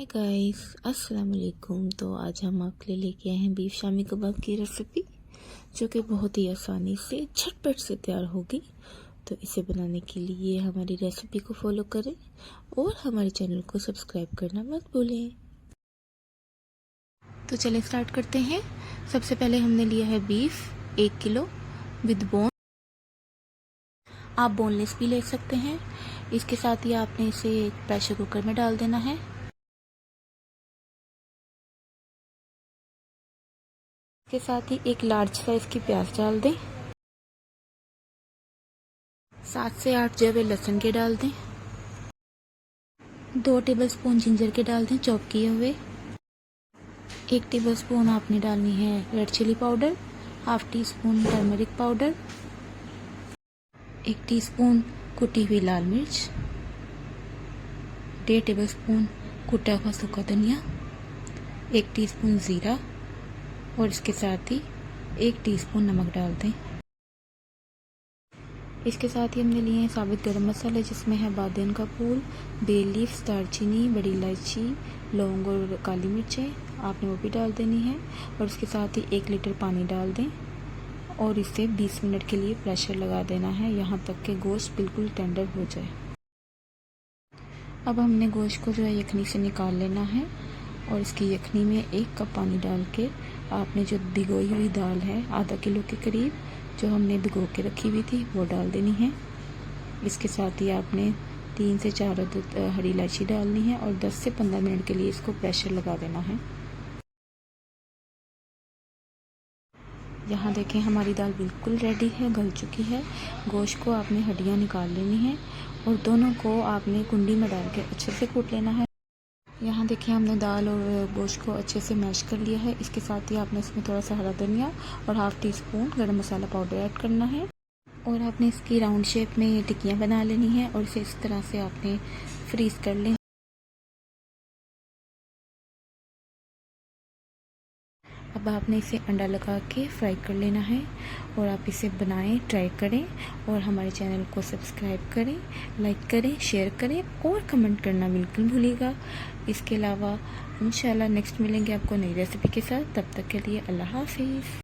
Hi guys, अस्सलाम वालेकुम। तो आज हम आपके लिए लेके आए हैं बीफ शामी कबाब की रेसिपी, जो कि बहुत ही आसानी से झटपट से तैयार होगी। तो इसे बनाने के लिए हमारी रेसिपी को फॉलो करें और हमारे चैनल को सब्सक्राइब करना मत भूलें। तो चलिए स्टार्ट करते हैं। सबसे पहले हमने लिया है बीफ 1 किलो विद बोन। आप बोनलेस भी ले सकते हैं। इसके साथ ही आपने इसे प्रेशर कुकर में डाल देना है। के साथ ही एक लार्ज साइज की प्याज डाल दें। 7 से 8 जवे लहसुन के डाल दें। 2 टेबलस्पून जिंजर के डाल दें चॉप किए हुए। 1 टेबलस्पून आपने डालनी है red chilli powder, half teaspoon turmeric powder, 1 teaspoon कुटी हुई लाल मिर्च, 1.5 टेबलस्पून कुटा हुआ सूखा धनिया, 1 टीस्पून ज़ीरा और इसके साथ ही 1 टीस्पून नमक डाल दें। इसके साथ ही हमने लिए हैं साबुत गरम मसाले, जिसमें है बादिन का फूल, बे लीफ, दालचीनी, बड़ी इलायची, लौंग और काली मिर्चें आपने वो भी डाल देनी है। और इसके साथ ही 1 लीटर पानी डाल दें और इसे 20 मिनट के लिए प्रेशर लगा देना है, यहाँ तक कि गोश्त बिल्कुल टेंडर हो जाए। अब हमने गोश्त को जो है यखनी से निकाल लेना है और इसकी यखनी में 1 कप पानी डाल के आपने जो भिगोई हुई दाल है आधा किलो के करीब, जो हमने भिगो के रखी हुई थी, वो डाल देनी है। इसके साथ ही आपने 3 से 4 अदद हरी इलायची डालनी है और 10 से 15 मिनट के लिए इसको प्रेशर लगा देना है। यहाँ देखें हमारी दाल बिल्कुल रेडी है, गल चुकी है। गोश्त को आपने हड्डियाँ निकाल लेनी है और दोनों को आपने कुंडी में डाल के अच्छे से कूट लेना है। यहाँ देखिए हमने दाल और गोश्त को अच्छे से मैश कर लिया है। इसके साथ ही आपने इसमें थोड़ा सा हरा धनिया और हाफ टी स्पून गरम मसाला पाउडर ऐड करना है और आपने इसकी राउंड शेप में टिक्कियाँ बना लेनी है और इसे इस तरह से आपने फ्रीज कर लें। अब आपने इसे अंडा लगा के फ्राई कर लेना है और आप इसे बनाएं, ट्राई करें और हमारे चैनल को सब्सक्राइब करें, लाइक करें, शेयर करें और कमेंट करना बिल्कुल भूलिएगा। इसके अलावा इंशाल्लाह नेक्स्ट मिलेंगे आपको नई रेसिपी के साथ। तब तक के लिए अल्लाह हाफिज़।